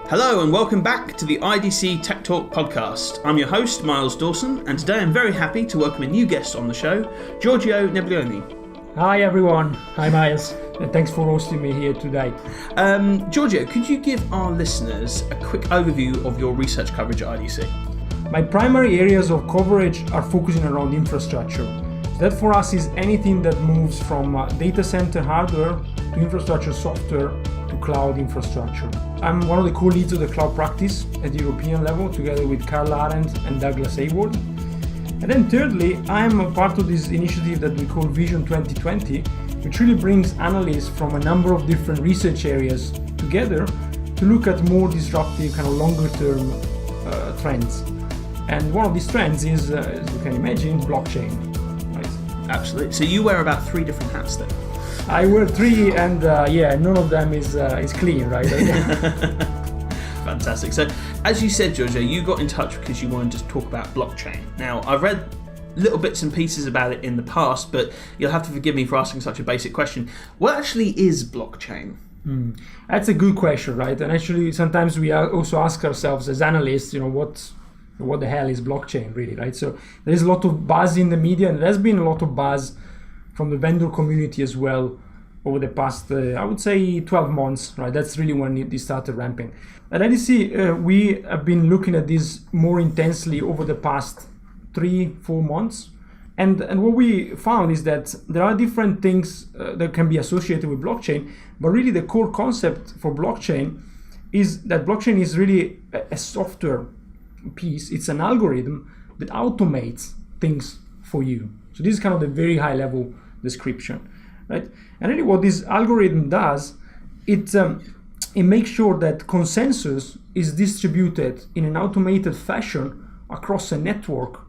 Hello and welcome back to the IDC TechTalk podcast. I'm your host, Miles Dawson, and today I'm very happy to welcome a new guest on the show, Giorgio Nebuloni. Hi everyone, hi Miles, and thanks for hosting me here today. Giorgio, could you give our listeners a quick overview of your research coverage at IDC? My primary areas of coverage are focusing around infrastructure. That for us is anything that moves from data center hardware to infrastructure software to cloud infrastructure. I'm one of the co-leads of the cloud practice at the European level, together with Carl Arendt and Douglas Hayward. And then thirdly, I'm a part of this initiative that we call Vision 2020, which really brings analysts from a number of different research areas together to look at more disruptive, kind of longer term trends. And one of these trends is, as you can imagine, blockchain. Right? Absolutely. So you wear about 3 different hats then? I wear 3 and none of them is clean, right? Fantastic. So, as you said, Giorgio, you got in touch because you wanted to talk about blockchain. Now, I've read little bits and pieces about it in the past, but you'll have to forgive me for asking such a basic question. What actually is blockchain? That's a good question, right? And actually, sometimes we also ask ourselves as analysts, what the hell is blockchain, really, right? So there is a lot of buzz in the media, and there's been a lot of buzz from the vendor community as well over the past, I would say, 12 months, right? That's really when it started ramping. At IDC, we have been looking at this more intensely over the past 3-4 months. And what we found is that there are different things that can be associated with blockchain, but really the core concept for blockchain is that blockchain is really a software piece. It's an algorithm that automates things for you. So this is kind of the very high level description, right? And really what this algorithm does, it makes sure that consensus is distributed in an automated fashion across a network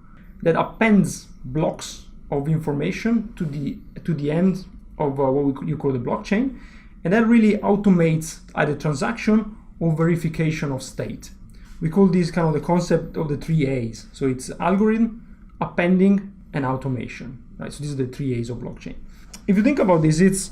that appends blocks of information to the end of what you call the blockchain, and that really automates either transaction or verification of state. We call this kind of the concept of the 3 A's. So it's algorithm, appending, and automation. Right? So these are the 3 A's of blockchain. If you think about this, it's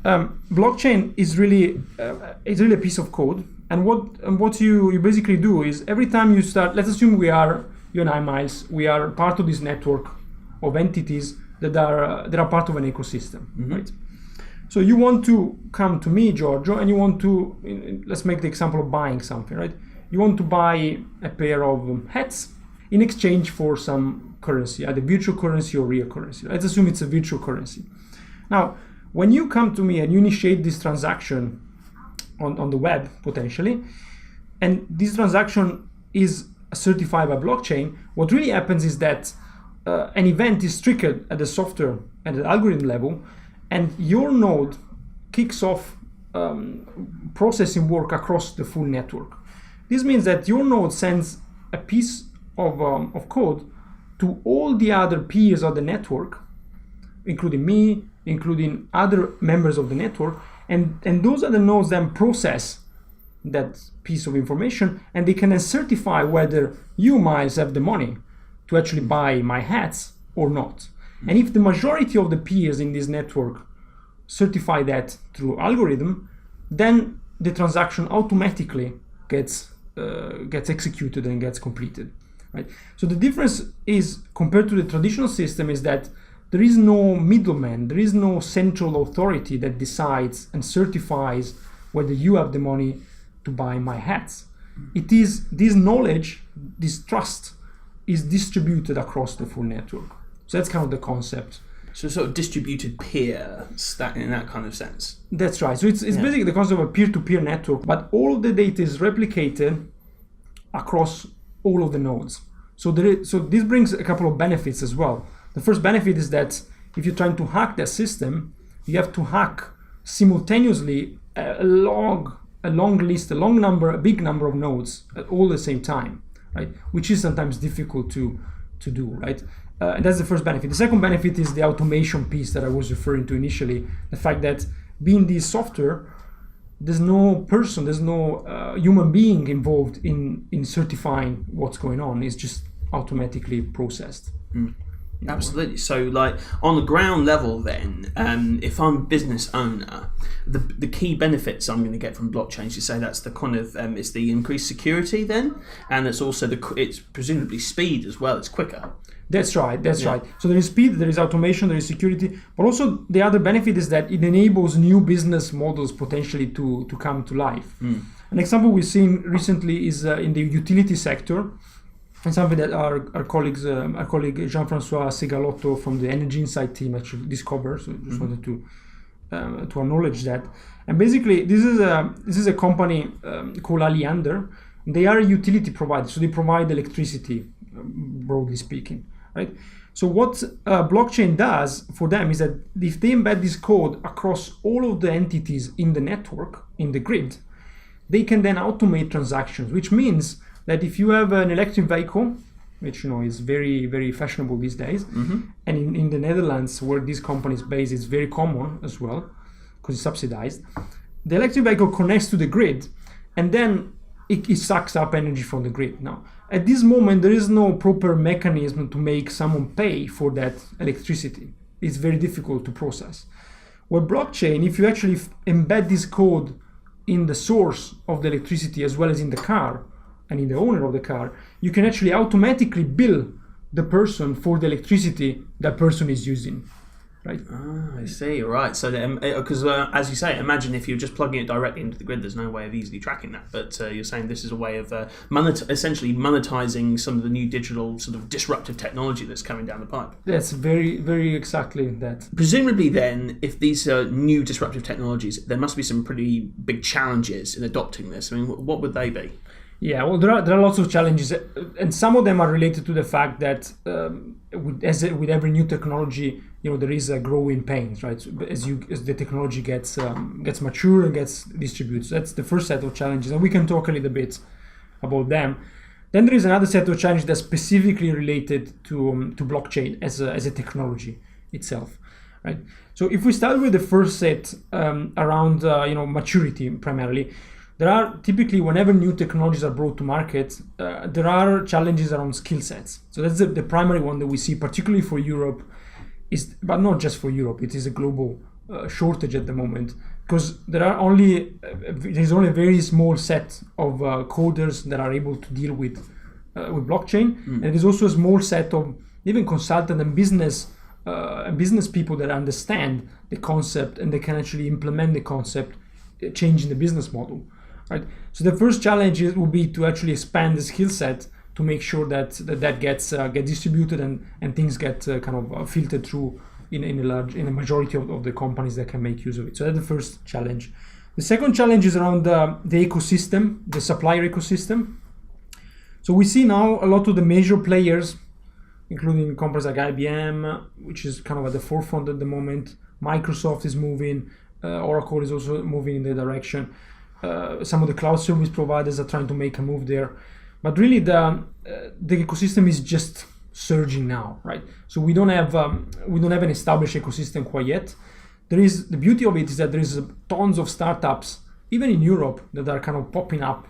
blockchain is really a piece of code, and what you basically do is every time you start. Let's assume we are, you and I, Miles, we are part of this network of entities that are part of an ecosystem, right? So you want to come to me, Giorgio, and you want to, let's make the example of buying something, right? You want to buy a pair of hats in exchange for some currency, either virtual currency or real currency. Let's assume it's a virtual currency. Now, when you come to me and you initiate this transaction on the web, potentially, and this transaction is certified by blockchain, what really happens is that an event is triggered at the software and the algorithm level, and your node kicks off processing work across the full network. This means that your node sends a piece of code to all the other peers of the network, including me, including other members of the network, and those are the nodes then process that piece of information, and they can then certify whether you, Miles, have the money to actually buy my hats or not. And if the majority of the peers in this network certify that through algorithm, then the transaction automatically gets executed and gets completed. Right? So the difference is, compared to the traditional system, is that there is no middleman, there is no central authority that decides and certifies whether you have the money to buy my hats. It is this knowledge, this trust, is distributed across the full network. So that's kind of the concept. So sort of distributed peers, that in that kind of sense. That's right. So it's basically the concept of a peer-to-peer network, but all of the data is replicated across all of the nodes. So this brings a couple of benefits as well. The first benefit is that if you're trying to hack that system, you have to hack simultaneously a big number of nodes at all the same time, right? Which is sometimes difficult to do, right? And that's the first benefit. The second benefit is the automation piece that I was referring to initially. The fact that being this software, there's no person, there's no human being involved in certifying what's going on. It's just automatically processed. Absolutely. So, like on the ground level, then, if I'm a business owner, the key benefits I'm going to get from blockchain, you say that's the kind of it's the increased security, then, and it's also it's presumably speed as well. It's quicker. That's right. So there is speed, there is automation, there is security, but also the other benefit is that it enables new business models potentially to come to life. An example we've seen recently is in the utility sector. And something that our colleague Jean-François Segalotto from the Energy Insight team actually discovered. So just wanted to acknowledge that. And basically, this is a company called Aliander. They are a utility provider, so they provide electricity, broadly speaking, right? So what blockchain does for them is that if they embed this code across all of the entities in the network, in the grid, they can then automate transactions, which means that if you have an electric vehicle, which is very, very fashionable these days, and in the Netherlands, where this company is based, it's very common as well, because it's subsidized. The electric vehicle connects to the grid, and then it sucks up energy from the grid. Now, at this moment, there is no proper mechanism to make someone pay for that electricity. It's very difficult to process. With blockchain, if you actually embed this code in the source of the electricity as well as in the car, and in the owner of the car, you can actually automatically bill the person for the electricity that person is using, right? I see. Right. So, because as you say, imagine if you're just plugging it directly into the grid, there's no way of easily tracking that. But you're saying this is a way of essentially monetizing some of the new digital sort of disruptive technology that's coming down the pipe. That's very, very exactly that. Presumably, then, if these are new disruptive technologies, there must be some pretty big challenges in adopting this. I mean, what would they be? Yeah, well, there are lots of challenges, and some of them are related to the fact that with every new technology, there is a growing pains, right? So as the technology gets mature and gets distributed, so that's the first set of challenges, and we can talk a little bit about them. Then there is another set of challenges that's specifically related to blockchain as a technology itself, right? So if we start with the first set around maturity primarily. There are typically, whenever new technologies are brought to market, there are challenges around skill sets. So that's the primary one that we see, particularly for Europe, but not just for Europe. It is a global shortage at the moment because there's only a very small set of coders that are able to deal with blockchain, and there's also a small set of even consultant and business people that understand the concept and they can actually implement the concept, changing the business model. Right. So the first challenge will be to actually expand the skill set to make sure that gets distributed and things get kind of filtered through in a majority of the companies that can make use of it. So that's the first challenge. The second challenge is around the ecosystem, the supplier ecosystem. So we see now a lot of the major players, including companies like IBM, which is kind of at the forefront at the moment. Microsoft is moving. Oracle is also moving in the direction. Some of the cloud service providers are trying to make a move there, but really the ecosystem is just surging now, right? So we don't have an established ecosystem quite yet. The beauty of it is that there is tons of startups, even in Europe, that are kind of popping up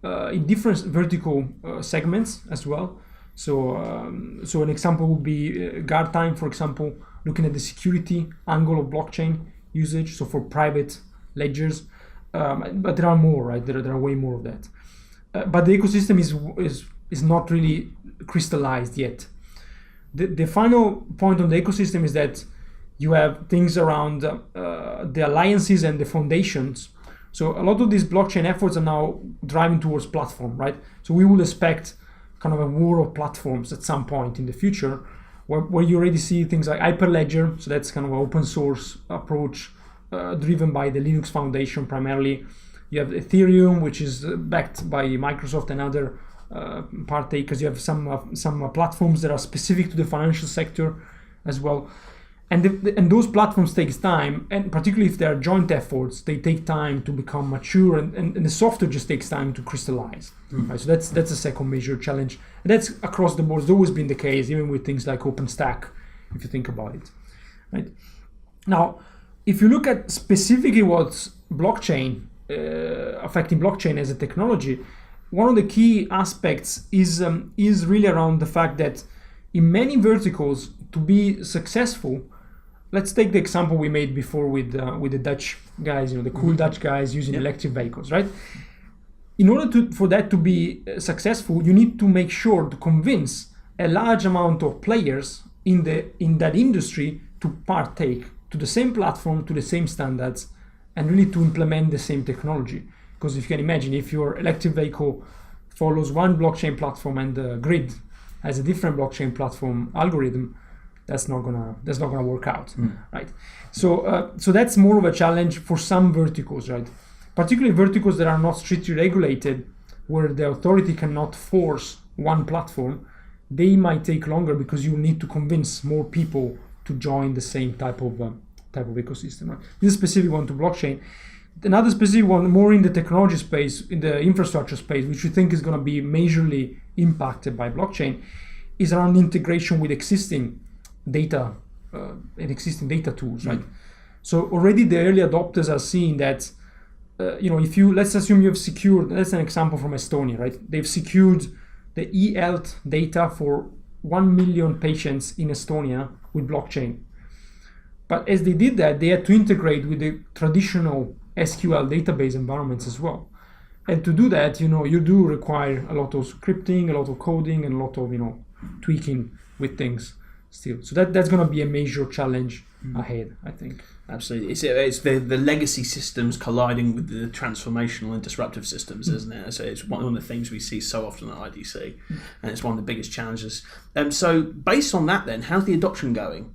in different vertical segments as well. So an example would be Guardtime, for example, looking at the security angle of blockchain usage, so for private ledgers, but there are more, right? There are way more of that. But the ecosystem is not really crystallized yet. The final point on the ecosystem is that you have things around the alliances and the foundations. So a lot of these blockchain efforts are now driving towards platform, right? So we will expect kind of a war of platforms at some point in the future, where you already see things like Hyperledger, so that's kind of an open source approach driven by the Linux Foundation primarily. You have Ethereum, which is backed by Microsoft and other partakers. You have some platforms that are specific to the financial sector as well. And those platforms takes time, and particularly if they are joint efforts, they take time to become mature, and the software just takes time to crystallize. Right? So that's a second major challenge. And that's across the board. It's always been the case, even with things like OpenStack, if you think about it. Right? Now, if you look at specifically what's blockchain, affecting blockchain as a technology, one of the key aspects is really around the fact that in many verticals, to be successful, let's take the example we made before with the Dutch guys, the cool Dutch guys using electric vehicles, right? In order for that to be successful, you need to make sure to convince a large amount of players in that industry to partake to the same platform, to the same standards, and really to implement the same technology. Because if you can imagine, if your electric vehicle follows one blockchain platform and the grid has a different blockchain platform algorithm, that's not gonna work out, right? So that's more of a challenge for some verticals, right? Particularly verticals that are not strictly regulated, where the authority cannot force one platform. They might take longer because you need to convince more people to join the same type of ecosystem. Right? This is a specific one to blockchain. Another specific one, more in the technology space, in the infrastructure space, which we think is going to be majorly impacted by blockchain, is around integration with existing data and existing data tools, right? So already the early adopters are seeing that, let's assume you have secured, that's an example from Estonia, right? They've secured the e-health data for 1 million patients in Estonia with blockchain. But as they did that, they had to integrate with the traditional SQL database environments as well. And to do that, you do require a lot of scripting, a lot of coding, and a lot of, tweaking with things still. So that's going to be a major challenge ahead, I think. Absolutely. It's the legacy systems colliding with the transformational and disruptive systems, isn't it? So it's one of the things we see so often at IDC, and it's one of the biggest challenges. So based on that then, how's the adoption going?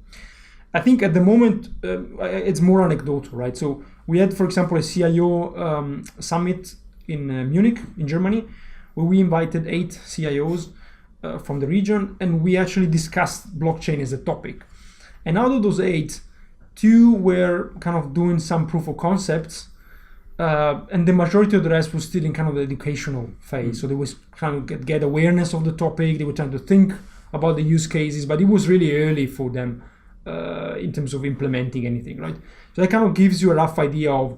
I think at the moment, it's more anecdotal, right? So we had, for example, a CIO summit in Munich, in Germany, where we invited 8 CIOs from the region, and we actually discussed blockchain as a topic. And out of those 8, 2 were kind of doing some proof of concepts, and the majority of the rest was still in kind of the educational phase. So they was trying to get awareness of the topic, they were trying to think about the use cases, but it was really early for them in terms of implementing anything, right? So that kind of gives you a rough idea of,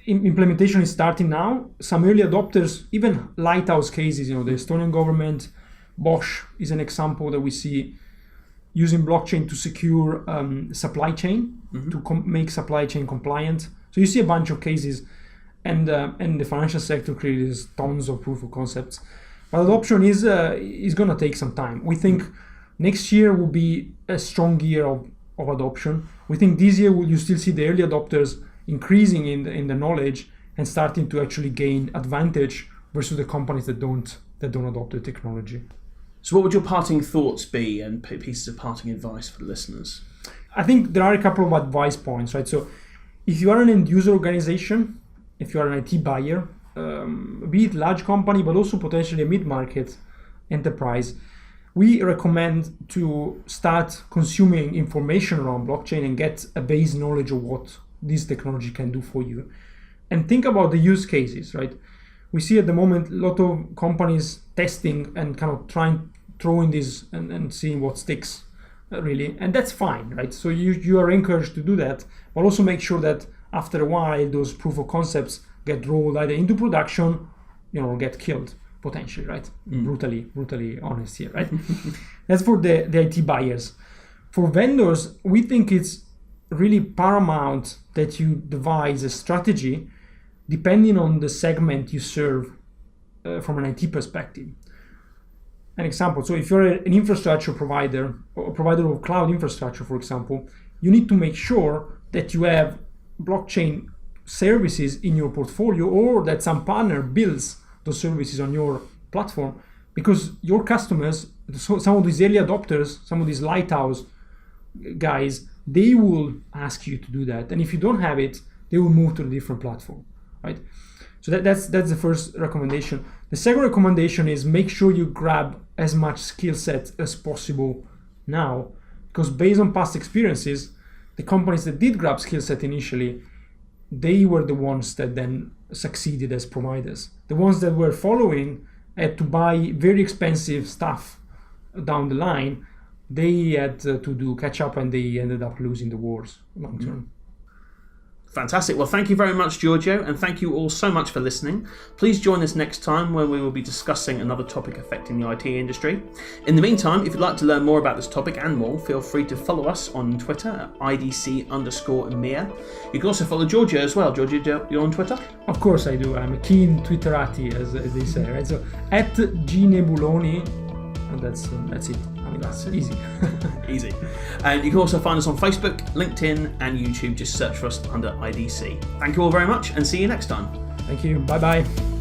implementation is starting now. Some early adopters, even lighthouse cases, the Estonian government, Bosch is an example that we see using blockchain to secure supply chain, to make supply chain compliant. So you see a bunch of cases, and the financial sector creates tons of proof of concepts. But adoption is going to take some time. We think next year will be a strong year of adoption. We think this year you still see the early adopters increasing in the knowledge and starting to actually gain advantage versus the companies that don't adopt the technology. So what would your parting thoughts be and pieces of parting advice for the listeners? I think there are a couple of advice points, right? So if you are an end user organization, if you are an IT buyer, be it large company, but also potentially a mid-market enterprise, we recommend to start consuming information around blockchain and get a base knowledge of what this technology can do for you. And think about the use cases, right? We see at the moment a lot of companies testing and kind of throwing this and seeing what sticks, really. And that's fine, right? So you are encouraged to do that, but also make sure that after a while, those proof of concepts get rolled either into production, or get killed potentially, right? Brutally honest here, right? That's for the IT buyers. For vendors, we think it's really paramount that you devise a strategy depending on the segment you serve from an IT perspective. An example, so if you're an infrastructure provider or a provider of cloud infrastructure, for example, you need to make sure that you have blockchain services in your portfolio, or that some partner builds those services on your platform, because your customers, some of these early adopters, some of these lighthouse guys, they will ask you to do that. And if you don't have it, they will move to a different platform, right? So that's the first recommendation. The second recommendation is make sure you grab as much skill set as possible now, because based on past experiences, the companies that did grab skill set initially, they were the ones that then succeeded as providers. The ones that were following had to buy very expensive stuff down the line. They had to do catch up, and they ended up losing the wars long term. Fantastic. Well, thank you very much, Giorgio, and thank you all so much for listening. Please join us next time when we will be discussing another topic affecting the IT industry. In the meantime, if you'd like to learn more about this topic and more, feel free to follow us on Twitter at IDC_EMEA. You can also follow Giorgio as well. Giorgio, you're on Twitter? Of course I do. I'm a keen Twitterati, as they say, right? So at Nebuloni, and that's it. I mean, that's easy. Easy. And you can also find us on Facebook, LinkedIn, and YouTube. Just search for us under IDC. Thank you all very much, and see you next time. Thank you. Bye-bye.